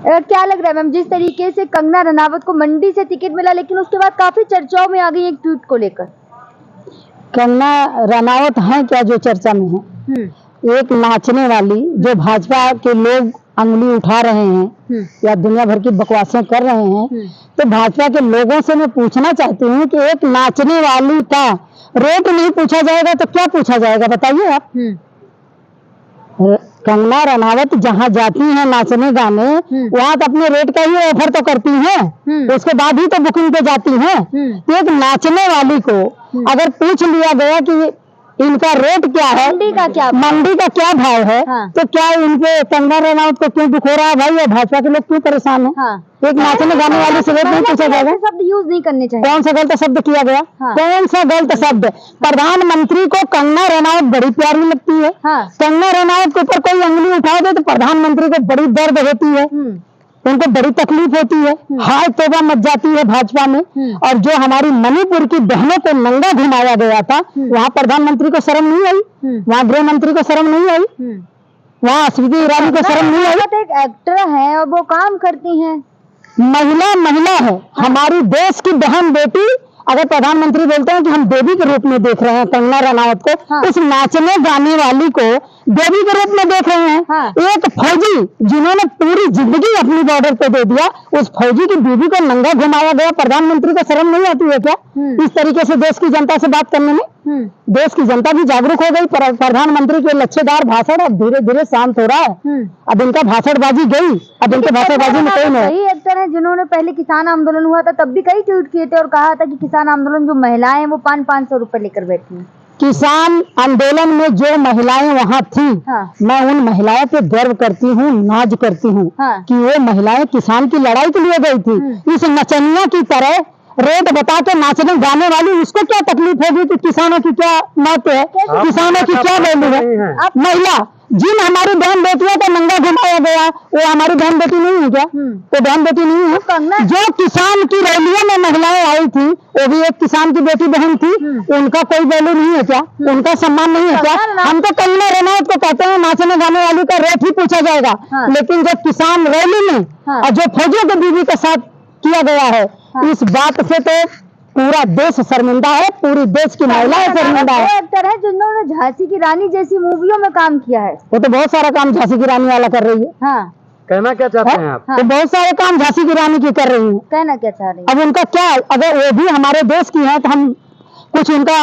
क्या लग रहा है मैम, जिस तरीके से कंगना रनावत को मंडी से टिकट मिला, लेकिन उसके बाद काफी चर्चाओं में आ गई एक ट्वीट को लेकर। कंगना रनावत है क्या जो चर्चा में है? एक नाचने वाली जो भाजपा के लोग अंगुली उठा रहे हैं या दुनिया भर की बकवासें कर रहे हैं, तो भाजपा के लोगों से मैं पूछना चाहती हूँ कि एक नाचने वाली का रेट नहीं पूछा जाएगा तो क्या पूछा जाएगा, बताइए आप। कंगना रनावत जहाँ जाती हैं नाचने गाने, वहाँ तो अपने रेट का ही ऑफर तो करती हैं, उसके बाद ही तो बुकिंग पे जाती हैं। एक नाचने वाली को अगर पूछ लिया गया कि इनका रेट क्या है, मंडी का क्या भाव है, तो क्या इनके कंगना रनावत को क्यों दुख हो रहा है भाई, और भाजपा के लोग क्यों परेशान है? एक नाचने गाने वाली से रेट नहीं पूछा जाएगा? शब्द यूज नहीं करने चाहिए। कौन सा गलत शब्द किया गया? कौन सा गलत शब्द? प्रधानमंत्री को कंगना रनावत बड़ी प्यारी लगती है। कंगना रनावत के ऊपर कोई अंगुली उठा दे तो प्रधानमंत्री को बड़ी दर्द होती है, उनको बड़ी तकलीफ होती है, हाय तौबा मच जाती है भाजपा में। और जो हमारी मणिपुर की बहनों को नंगा घुमाया गया था, वहाँ प्रधानमंत्री को शर्म नहीं आई, वहाँ गृह मंत्री को शर्म नहीं आई, वहाँ स्मृति ईरानी को शर्म नहीं आई। एक एक्टर है और वो काम करती हैं, महिला है, हमारी देश की बहन बेटी। अगर प्रधानमंत्री बोलते हैं कि हम देवी के रूप में देख रहे हैं कंगना रनावत को, उस नाचने गाने वाली को देवी के रूप में देख रहे हैं। एक फौजी जिन्होंने पूरी जिंदगी अपनी बॉर्डर पे दे दिया, उस फौजी की बीवी को नंगा घुमाया गया, प्रधानमंत्री को शर्म नहीं आती है क्या इस तरीके से देश की जनता से बात करने में? देश की जनता भी जागरूक हो गई। प्रधानमंत्री के लच्छेदार भाषण अब धीरे धीरे शांत हो रहा है। अब इनका भाषणबाजी गई, अब इनके भाषणबाजी में कोई नहीं। कई एक्टर हैं जिन्होंने पहले किसान आंदोलन हुआ था तब भी कई ट्वीट किए थे और कहा था कि किसान आंदोलन जो महिलाएं हैं वो 500 रुपए लेकर बैठी हैं। किसान आंदोलन में जो महिलाएं वहाँ थी, मैं उन महिलाओं पे गर्व करती हूँ, नाज करती हूँ कि वो महिलाएं किसान की लड़ाई के लिए गई थी। इस नचनिया की तरह रेट बता के नाचने गाने वाली, उसको क्या तकलीफ होगी कि किसानों की क्या मौत है, किसानों की क्या वैल्यू है? महिला जिन हमारी बहन बेटियों को नंगा घुमाया गया, वो हमारी बहन बेटी नहीं है क्या? वो बहन बेटी नहीं है? जो किसान की रैलियों में महिलाएं आई थी, वो भी एक किसान की बेटी बहन थी, उनका कोई वैल्यू नहीं है क्या? उनका सम्मान नहीं है क्या? हम तो कंगना रनावत को कहते हैं नाचने गाने वाली का रेट ही पूछा जाएगा, लेकिन जो किसान रैली में और जो फौजियों की बीवी के साथ किया गया है, इस बात से तो पूरा देश शर्मिंदा है, पूरी देश की महिलाएं शर्मिंदा है। एक्टर है जिन्होंने झांसी की रानी जैसी मूवियों में काम किया है, वो तो बहुत सारा काम झांसी की रानी वाला कर रही है। कहना क्या चाहते हैं आप? तो बहुत सारे काम झांसी की रानी की कर रही है। कहना क्या चाह रही है? अब उनका क्या, अगर वो भी हमारे देश की है तो हम कुछ उनका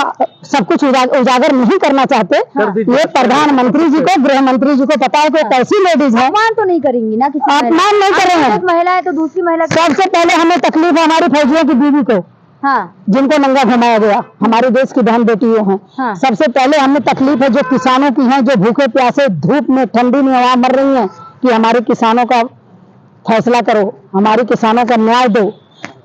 सब कुछ उजागर नहीं करना चाहते। ये प्रधानमंत्री जी को, गृह मंत्री जी को पता है कि कैसी लेडीज है। अपमान तो नहीं करेंगी ना? किसी अपमान नहीं करेंगे। एक महिला है तो दूसरी महिला। सबसे पहले हमें तकलीफ है हमारी फौजियों की बीवी को, जिनको नंगा घुमाया गया, हमारे देश की बहन बेटियां हैं। सबसे पहले हमें तकलीफ है जो किसानों की हैं, जो भूखे प्यासे धूप में ठंडी में वहां मर रही हैं, कि हमारे किसानों का फैसला करो, हमारे किसानों का न्याय दो।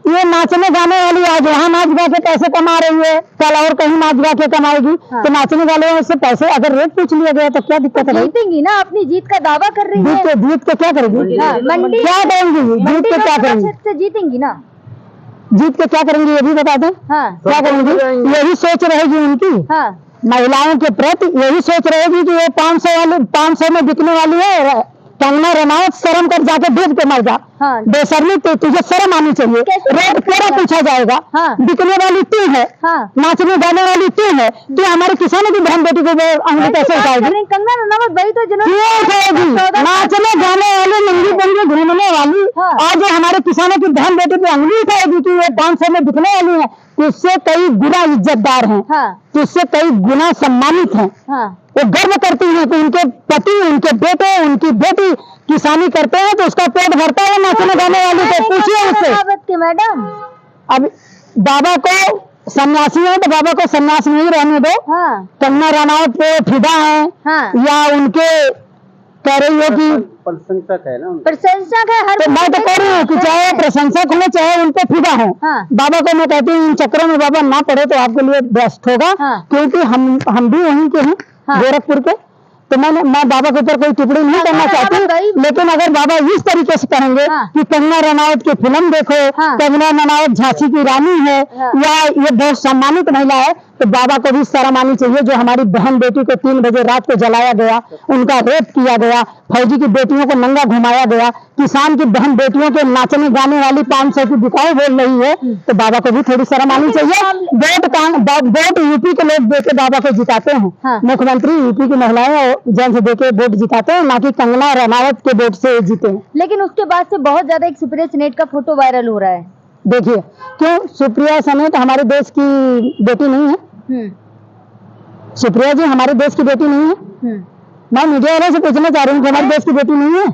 ये नाचने गाने वाली आज वहाँ नाच गा के पैसे कमा रही है, कल और कहीं नाच गा के कमाएगी। तो नाचने वाले से पैसे अगर रेट पूछ लिया गया तो क्या दिक्कत है? जीतेंगी ना, अपनी जीत का दावा कर रही है। जीत के क्या करेगी? क्या करेंगी? जीत के क्या करेंगी? जीतेंगी ना? जीत के क्या करेंगी ये भी बता दें। क्या करेंगी? यही सोच रहेगी उनकी, महिलाओं के प्रति यही सोच रहेगी कि वो 500 में बिकने वाली है। कंगना रनावत शर्म कर जाके डूब के मर जा। बेशर्मी, तुझे शर्म आनी चाहिए। रेट पूरा पूछा जाएगा। बिकने वाली तू है, नाचने गाने वाली तू है, तू हमारे किसानों की बहन बेटी को अंगुली कैसे उठाएगी? कंगना रनावत वही तो नाचने गाने वाली, नंगी पंगी घूमने वाली, आज हमारे किसानों की बहन बेटी पे अंगुली उठाएगी कि वो 500 में बिकने वाली है। तुझसे कई गुना इज्जतदार हैं, तुझसे कई गुना सम्मानित हैं। वो गर्व करती हैं कि उनके पति, उनके बेटे, उनकी बेटी किसानी करते हैं तो उसका पेट भरता है। नाचने गाने वाली को पूछिए उससे। मैडम अब बाबा को सन्यासी है तो बाबा को सन्यास में ही रहने दो। कंगना रनावत पे फिदा है या उनके कह रही हो कि प्रशंसक है ना, प्रशंसक है हर। तो मैं तो कह रही हूँ कि चाहे प्रशंसक हो चाहे उन पे फिदा हो, बाबा को मैं कहती हूँ इन चक्रों में बाबा ना पड़े तो आपके लिए बेस्ट होगा। क्योंकि हम भी वहीं के हैं, गोरखपुर के। तो मैं बाबा के ऊपर कोई टिप्पणी नहीं करना चाहती, लेकिन अगर बाबा इस तरीके से कहेंगे कि कंगना रनावत की फिल्म देखो, कंगना रनावत झांसी की रानी है या ये बहुत सम्मानित महिला है, तो बाबा को भी शर्म आनी चाहिए। जो हमारी बहन बेटी को 3 बजे रात को जलाया गया, उनका रेप किया गया, फौजी की बेटियों को नंगा घुमाया गया, किसान की बहन बेटियों के नाचने गाने वाली 500 की दिखाई बोल रही है, तो बाबा को भी थोड़ी शर्म आनी चाहिए। वोट यूपी के लोग देके बाबा को जिताते हैं। हाँ। मुख्यमंत्री यूपी की महिलाएं और जेंट्स देके वोट जिताते हैं, ना कि कंगना रनावत के वोट से जीते हैं। लेकिन उसके बाद से बहुत ज्यादा एक सुप्रिया सेनेट का फोटो वायरल हो रहा है। देखिए, क्यों सुप्रिया सेनेट हमारे देश की बेटी नहीं है? सुप्रिया जी हमारे देश की बेटी नहीं है? मैं मीडिया वाले से पूछना चाह रही हूँ कि हमारे देश की बेटी नहीं है?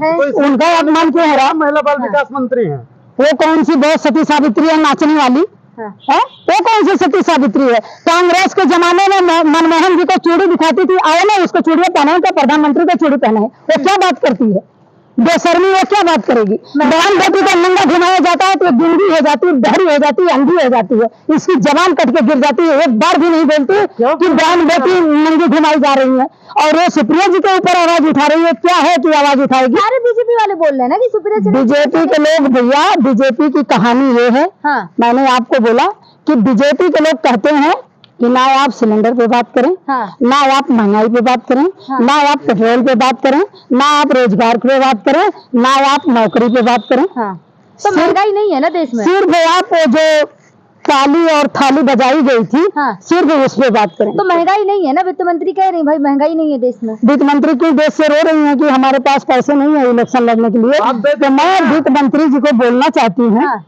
उनका अपमान क्यों हो रहा? महिला बाल विकास मंत्री हैं। वो कौन सी बहुत सती सावित्री है नाचने वाली? है वो कौन सी सती सावित्री है? कांग्रेस के जमाने में मनमोहन जी को चूड़ी दिखाती थी, आओ ना उसको चूड़ियां पहनाए, तो प्रधानमंत्री को चूड़ी पहनाए। वो क्या बात करती है? बेशर्मी, वो क्या बात करेगी? बहन बेटी को नंगा घुमाया जाता है तो गूंगी हो जाती है, बहरी हो जाती है, अंधी हो जाती है, इसकी जबान कट के गिर जाती है, एक बार भी नहीं बोलती कि बहन बेटी नंगी घुमाई जा रही है। और वो सुप्रिया जी के ऊपर आवाज उठा रही है। क्या है कि आवाज उठाएगी? सारे बीजेपी वाले बोल रहे हैं ना कि सुप्रिया जी। बीजेपी के लोग, भैया बीजेपी की कहानी ये है। हाँ। मैंने आपको बोला कि बीजेपी के लोग कहते हैं कि ना आप सिलेंडर पे बात करें, हाँ। ना आप महंगाई पे बात करें, हाँ। ना आप पेट्रोल पे बात करें, ना आप रोजगार पे बात करें, ना आप नौकरी पे बात करें। हाँ। तो महंगाई नहीं है ना देश में? सिर्फ आप जो ताली और थाली बजाई गई थी, हाँ। सिर्फ उस पे बात करें। तो महंगाई नहीं है ना? वित्त मंत्री कह रही भाई महंगाई नहीं है देश में। वित्त मंत्री क्यों देश से रो रही है कि हमारे पास पैसे नहीं है इलेक्शन लड़ने के लिए? तो मैं वित्त मंत्री जी को बोलना चाहती हूँ, हाँ।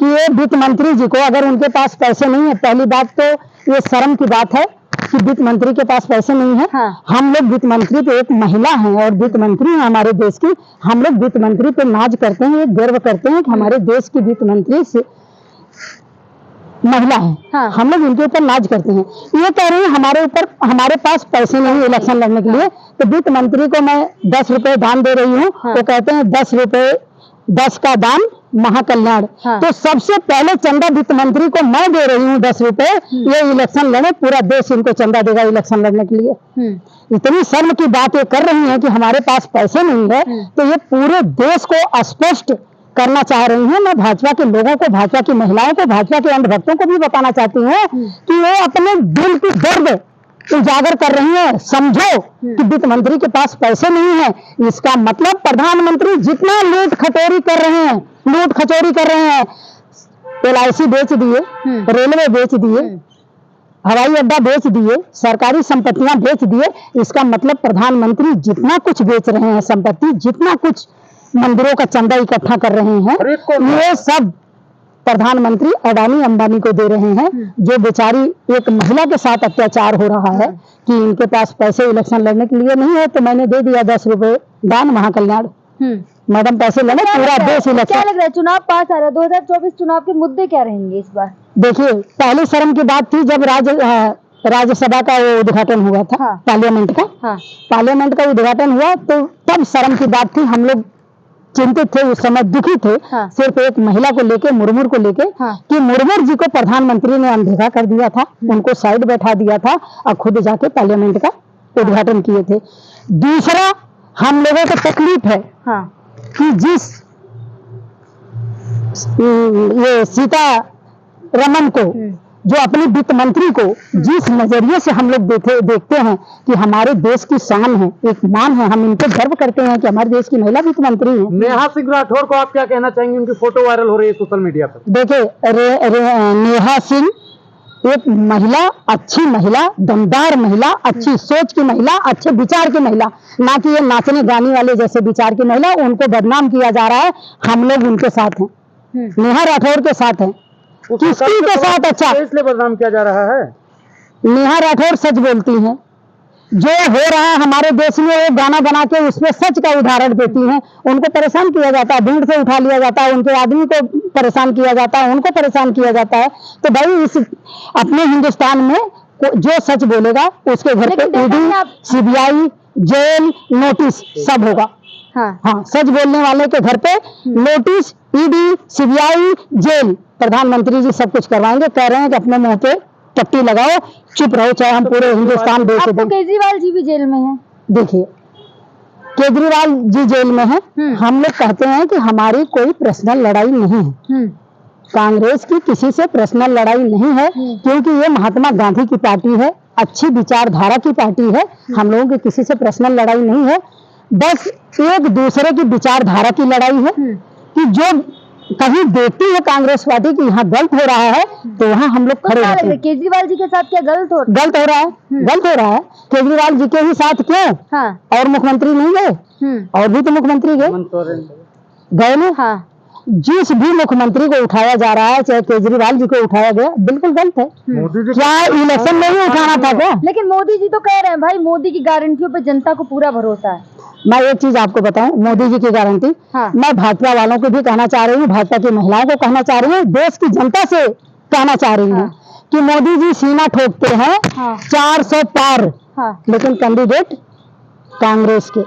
कि ये वित्त मंत्री जी को अगर उनके पास पैसे नहीं है, पहली बात तो ये शर्म की बात है कि वित्त मंत्री के पास पैसे नहीं है। हाँ। हम लोग वित्त मंत्री तो एक महिला हैं और वित्त मंत्री है हमारे देश की। हम लोग वित्त मंत्री पे नाज करते हैं, गर्व करते हैं कि हमारे देश की वित्त मंत्री से महिला है। हाँ। हम लोग इनके ऊपर नाज करते हैं। ये कह रहे हैं हमारे पास पैसे नहीं इलेक्शन लड़ने के लिए, तो वित्त मंत्री को मैं 10 रुपए दान दे रही हूँ। हाँ। तो कहते हैं 10 रुपए 10 का दान महाकल्याण। हाँ। तो सबसे पहले चंदा वित्त मंत्री को मैं दे रही हूँ 10 रुपए। ये इलेक्शन लड़े, पूरा देश इनको चंदा देगा इलेक्शन लड़ने के लिए। इतनी शर्म की बात ये कर रही है कि हमारे पास पैसे नहीं है, तो ये पूरे देश को स्पष्ट करना चाह रही हूँ। मैं भाजपा के लोगों को, भाजपा की महिलाओं को, भाजपा के अंधभक्तों को भी बताना चाहती हूँ कि वो अपने दिल की दर्द उजागर कर रही है। समझो कि वित्त मंत्री के पास पैसे नहीं है, इसका मतलब प्रधानमंत्री जितना लूट खचोरी कर रहे हैं, LIC बेच दिए, रेलवे बेच दिए, हवाई अड्डा बेच दिए, सरकारी संपत्तियां बेच दिए, इसका मतलब प्रधानमंत्री जितना कुछ बेच रहे हैं संपत्ति, जितना कुछ मंदिरों का चंदा इकट्ठा कर रहे हैं, ये सब प्रधानमंत्री अडानी अंबानी को दे रहे हैं। जो बेचारी एक महिला के साथ अत्याचार हो रहा है कि इनके पास पैसे इलेक्शन लड़ने के लिए नहीं है, तो मैंने दे दिया 10 रुपए दान महाकल्याण। मैडम पैसे लड़े, पूरा देश इलेक्शन। क्या लग रहा है चुनाव पास आ रहा है, 2024 चुनाव के मुद्दे क्या रहेंगे इस बार? देखिए, पहली शर्म की बात थी जब राज्यसभा का वो उद्घाटन हुआ था। हाँ। पार्लियामेंट का। हाँ। पार्लियामेंट का उद्घाटन हुआ तो तब शर्म की बात थी। हम लोग चिंतित थे, उस समय दुखी थे। हाँ। सिर्फ एक महिला को लेके, मुर्मू को लेके। हाँ। कि मुर्मू जी को प्रधानमंत्री ने अनदेखा कर दिया था, उनको साइड बैठा दिया था और खुद जाके पार्लियामेंट का उद्घाटन किए थे। दूसरा, हम लोगों को तकलीफ है। हाँ। कि जिस ये सीतारमण को, जो अपनी वित्त मंत्री को जिस नजरिए से हम लोग देखते हैं कि हमारे देश की शान है, एक मान है, हम इनको गर्व करते हैं कि हमारे देश की महिला वित्त मंत्री है। नेहा सिंह राठौर को आप क्या कहना चाहेंगे? उनकी फोटो वायरल हो रही है सोशल मीडिया पर। देखिए, नेहा सिंह एक महिला, अच्छी महिला, दमदार महिला, अच्छी सोच की महिला, अच्छे विचार की महिला, ना कि ये नाचने गाने वाले जैसे विचार की महिला। उनको बदनाम किया जा रहा है, हम लोग उनके साथ हैं, नेहा राठौर के साथ हैं। किसकी के साथ? अच्छा, इसलिए बदनाम किया जा रहा है। नेहा राठौर सच बोलती हैं, जो हो रहा है हमारे देश में वो गाना बना के उसमें सच का उदाहरण देती हैं। उनको परेशान किया जाता है, भीड़ से उठा लिया जाता है, उनके आदमी को परेशान किया जाता है, उनको परेशान किया जाता है। तो भाई इस अपने हिंदुस्तान में जो सच बोलेगा उसके घर पे ईडी, CBI, जेल, नोटिस सब होगा। हाँ, सच बोलने वाले के घर पे नोटिस, ईडी, CBI, जेल, प्रधानमंत्री जी सब कुछ करवाएंगे। कह रहे हैं कि अपने मुंह पे पट्टी लगाओ, चुप रहो, चाहे हम पूरे हिंदुस्तान बेच दें। केजरीवाल जी भी जेल में हैं। देखिए, केजरीवाल जी जेल में हैं। हम लोग कहते हैं कि हमारी कोई पर्सनल लड़ाई नहीं है, कांग्रेस की किसी से पर्सनल लड़ाई नहीं है, क्योंकि ये महात्मा गांधी की पार्टी है, अच्छी विचारधारा की पार्टी है। हम लोगों की किसी से पर्सनल लड़ाई नहीं है, बस एक दूसरे की विचारधारा की लड़ाई है कि जो कहीं देखती है कांग्रेस पार्टी की यहाँ गलत हो रहा है तो वहाँ हम लोग खड़े होते हैं। केजरीवाल जी के साथ क्या गलत हो रहा है? गलत हो रहा है। केजरीवाल जी के ही साथ क्यों? हाँ। और मुख्यमंत्री नहीं गए? और भी तो मुख्यमंत्री गए ना। हाँ। जिस भी मुख्यमंत्री को उठाया जा रहा है, चाहे केजरीवाल जी को उठाया गया, बिल्कुल गलत है। क्या इलेक्शन में ही उठाना था क्या? लेकिन मोदी जी तो कह रहे हैं भाई मोदी की गारंटियों पे जनता को पूरा भरोसा है। मैं एक चीज आपको बताऊं, मोदी जी की गारंटी, हाँ। मैं भाजपा वालों को भी कहना चाह रही हूँ, भाजपा की महिलाओं को कहना चाह रही हूँ, देश की जनता से कहना चाह रही हूँ, हाँ। कि मोदी जी सीना ठोकते हैं, हाँ। 400 पार, हाँ। लेकिन कैंडिडेट कांग्रेस के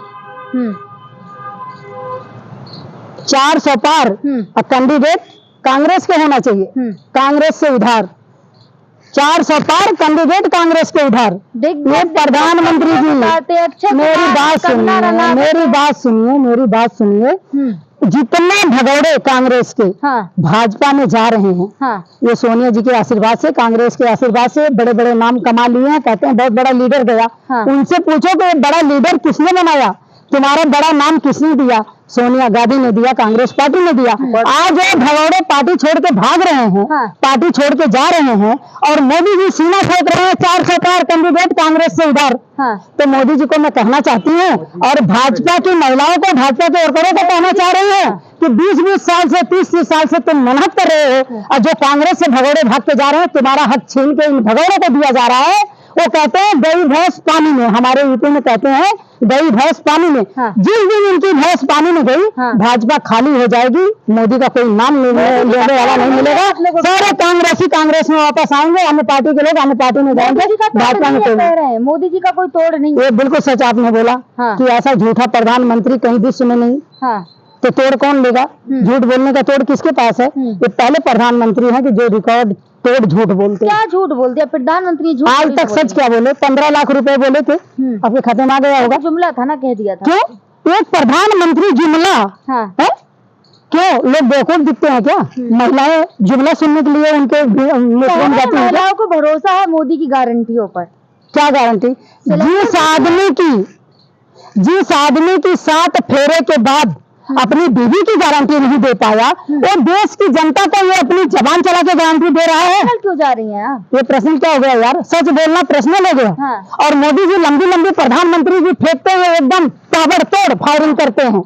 400 पार और कैंडिडेट कांग्रेस के होना चाहिए, कांग्रेस से उधार 400 पार, कैंडिडेट कांग्रेस के उधार। ये प्रधानमंत्री जी ने मेरी बात सुनिए, जितने भगौड़े कांग्रेस के, हाँ। भाजपा में जा रहे हैं, हाँ। ये सोनिया जी के आशीर्वाद से, कांग्रेस के आशीर्वाद से बड़े बड़े नाम कमा लिए हैं, कहते हैं बहुत बड़ा लीडर गया, हाँ। उनसे पूछो कि बड़ा लीडर किसने बनाया, तुम्हारा बड़ा नाम किसने दिया? सोनिया गांधी ने दिया, कांग्रेस पार्टी ने दिया। आज वो भगौड़े पार्टी छोड़ के भाग रहे हैं, हाँ। पार्टी छोड़ के जा रहे हैं और मोदी जी सीना ठोक रहे हैं, 400 पार कैंडिडेट कांग्रेस से उधार, हाँ। तो मोदी जी को मैं कहना चाहती हूँ और भाजपा की महिलाओं को, भाजपा के वर्करों को कहना चाह रही है कि 20-20 साल से 30-30 साल से तुम मेहनत कर रहे हो और जो कांग्रेस से भगौड़े भाग के जा रहे हैं, तुम्हारा हक छीन के इन भगौड़ों को दिया जा रहा है। वो कहते हैं गई भैंस पानी में, हमारे यूपी में कहते हैं गई भैंस पानी में, हाँ। जिस दिन इनकी भैंस पानी में गई, हाँ। भाजपा खाली हो जाएगी, मोदी का कोई नाम लेने वाला नहीं मिलेगा, सारे कांग्रेसी कांग्रेस में वापस आएंगे, अन्य पार्टी के लोग अन्य पार्टी में जाएंगे, भाजपा में कोई। मोदी जी का कोई तोड़ नहीं। ये बिल्कुल सच आपने बोला, हाँ। कि ऐसा झूठा प्रधानमंत्री कहीं विश्व में नहीं, हाँ। तो तोड़ कौन लेगा? झूठ बोलने का तोड़ किसके पास है? ये पहले प्रधानमंत्री हैं कि जो रिकॉर्ड तोड़ झूठ बोलते हैं। क्या झूठ बोल दिया प्रधानमंत्री? झूठ आज तक सच क्या बोले? 15 लाख रुपए बोले थे, आपके खाते में आ गया होगा। जुमला था ना, कह दिया था। क्यों? एक प्रधानमंत्री जुमला, हाँ। है? क्यों लोग बेवकूफ दिखते हैं क्या? महिलाएं जुमला सुनने के लिए उनके महिलाओं को भरोसा है मोदी की गारंटियों पर। क्या गारंटी? जिस आदमी की 7 फेरे के बाद अपनी बीवी की गारंटी नहीं दे पाया, वो देश की जनता को ये अपनी जबान चला के गारंटी दे रहा है। क्यों जा रही हैं? ये प्रश्न क्या हो गया यार? सच बोलना पर्सनल हो गया, हाँ। और मोदी जी लंबी लंबी प्रधानमंत्री जी फेंकते हैं, एकदम ताबड़तोड़ फायरिंग करते हैं,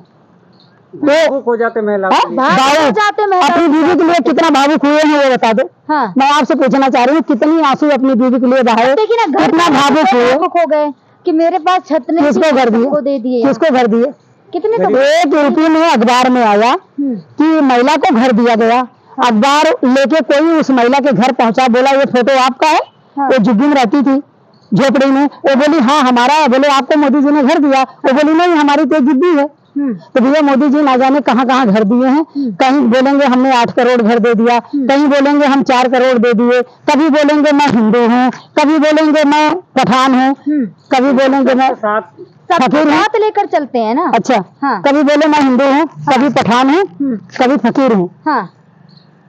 भावुक हो जाते महिला, अपनी बीवी के लिए कितना भावुक हुए हैं वो बता दो, हाँ। मैं आपसे पूछना चाह रही हूँ, कितनी आंसू अपनी बीवी के लिए बहाए, कितना भावुक हो गए कि मेरे पास छत नहीं, किसको घर दिए? किसको घर दिए? कितने तो एक यूपी में अखबार में आया कि महिला को घर दिया गया, अखबार लेके कोई उस महिला के घर पहुंचा, बोला ये फोटो आपका है, हाँ। वो झुग्गी में रहती थी झोपड़ी में, वो बोली हाँ हमारा है, बोले आपको मोदी जी ने घर दिया, वो बोली नहीं हमारी तो जिद्दी है। तो भैया मोदी जी ना जाने कहाँ कहाँ घर दिए हैं, कहीं बोलेंगे हमने 8 करोड़ घर दे दिया, कहीं बोलेंगे हम 4 करोड़ दे दिए, कभी बोलेंगे मैं हिंदू हूँ, कभी बोलेंगे मैं पठान हूँ, कभी बोलेंगे मैं फकीर साथ लेकर चलते हैं ना। अच्छा, हाँ। कभी बोले मैं हिंदू हूँ, कभी पठान हूँ, कभी फकीर हूँ, हाँ।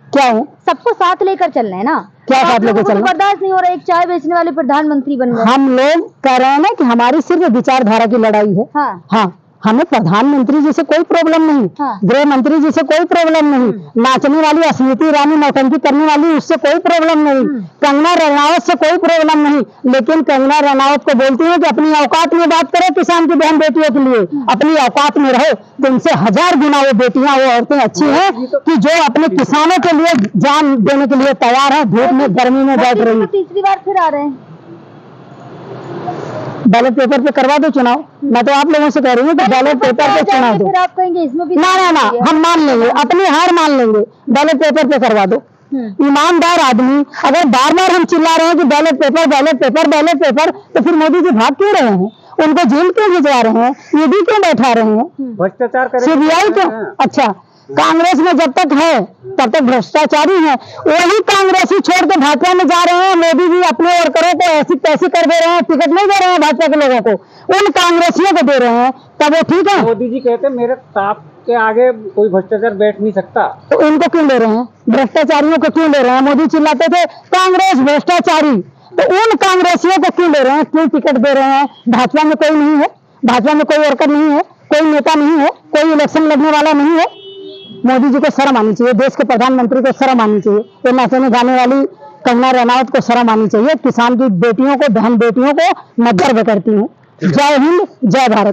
क्या हूँ? सबको साथ लेकर चलना है ना। क्या साथ लेकर चलना? बर्दाश्त नहीं हो रहा, एक चाय बेचने वाले प्रधानमंत्री बन गए। हम लोग कह रहे हैं ना कि हमारी सिर्फ विचारधारा की लड़ाई है, हाँ। हाँ, हमें प्रधानमंत्री जी से कोई प्रॉब्लम नहीं, हाँ। गृह मंत्री जी से कोई प्रॉब्लम नहीं, नाचने वाली स्मृति ईरानी नौटंकी करने वाली उससे कोई प्रॉब्लम नहीं, कंगना रनावत से कोई प्रॉब्लम नहीं, लेकिन कंगना रनावत को बोलती है कि अपनी औकात में बात करो, किसान की बहन बेटियों के लिए अपनी औकात में रहो, तो उनसे 1000 गुना वो बेटियां, वो औरतें अच्छी हैं कि जो अपने किसानों के लिए जान देने के लिए तैयार है, धूप में गर्मी में बैठ रही है। तीसरी बार फिर आ रहे हैं, बैलेट पेपर पे करवा दो चुनाव। मैं तो आप लोगों से कह रही हूँ कि बैलेट पेपर पे चुनाव दो। फिर आप कहेंगे इसमें भी ना, हम मान लेंगे, अपनी हार मान लेंगे, बैलेट पेपर पे करवा दो। ईमानदार आदमी, अगर बार बार हम चिल्ला रहे हैं कि ballot paper ballot paper ballot paper, तो फिर मोदी जी भाग क्यों रहे हैं? उनको जेल क्यों भिजवा रहे हैं? ईडी क्यों बैठा रहे हैं? भ्रष्टाचार करें, सीबीआई क्यों? अच्छा, कांग्रेस में जब तक है तब तक भ्रष्टाचारी है, वही कांग्रेसी छोड़ के भाजपा में जा रहे हैं। मोदी जी अपने वर्करों को ऐसी तैसी कर दे रहे हैं, टिकट नहीं दे रहे हैं भाजपा के लोगों को, उन कांग्रेसियों को दे रहे हैं, तब वो ठीक है? मोदी जी कहते हैं मेरे ताप के आगे कोई भ्रष्टाचार बैठ नहीं सकता। तो इनको क्यों ले रहे हैं, भ्रष्टाचारियों को क्यों ले रहे हैं? मोदी चिल्लाते थे कांग्रेस भ्रष्टाचारी, तो उन कांग्रेसियों को क्यों ले रहे हैं, क्यों टिकट दे रहे हैं? भाजपा में कोई नहीं है, भाजपा में कोई वर्कर नहीं है, कोई नेता नहीं है, कोई इलेक्शन लड़ने वाला नहीं है। मोदी जी को शर्म आनी चाहिए, देश के प्रधानमंत्री को शर्म आनी चाहिए, ये नाचने गाने वाली कंगना रनौत को शर्म आनी चाहिए। किसान की बेटियों को, बहन बेटियों को मैं गर्व करती हूँ। जय हिंद, जय भारत।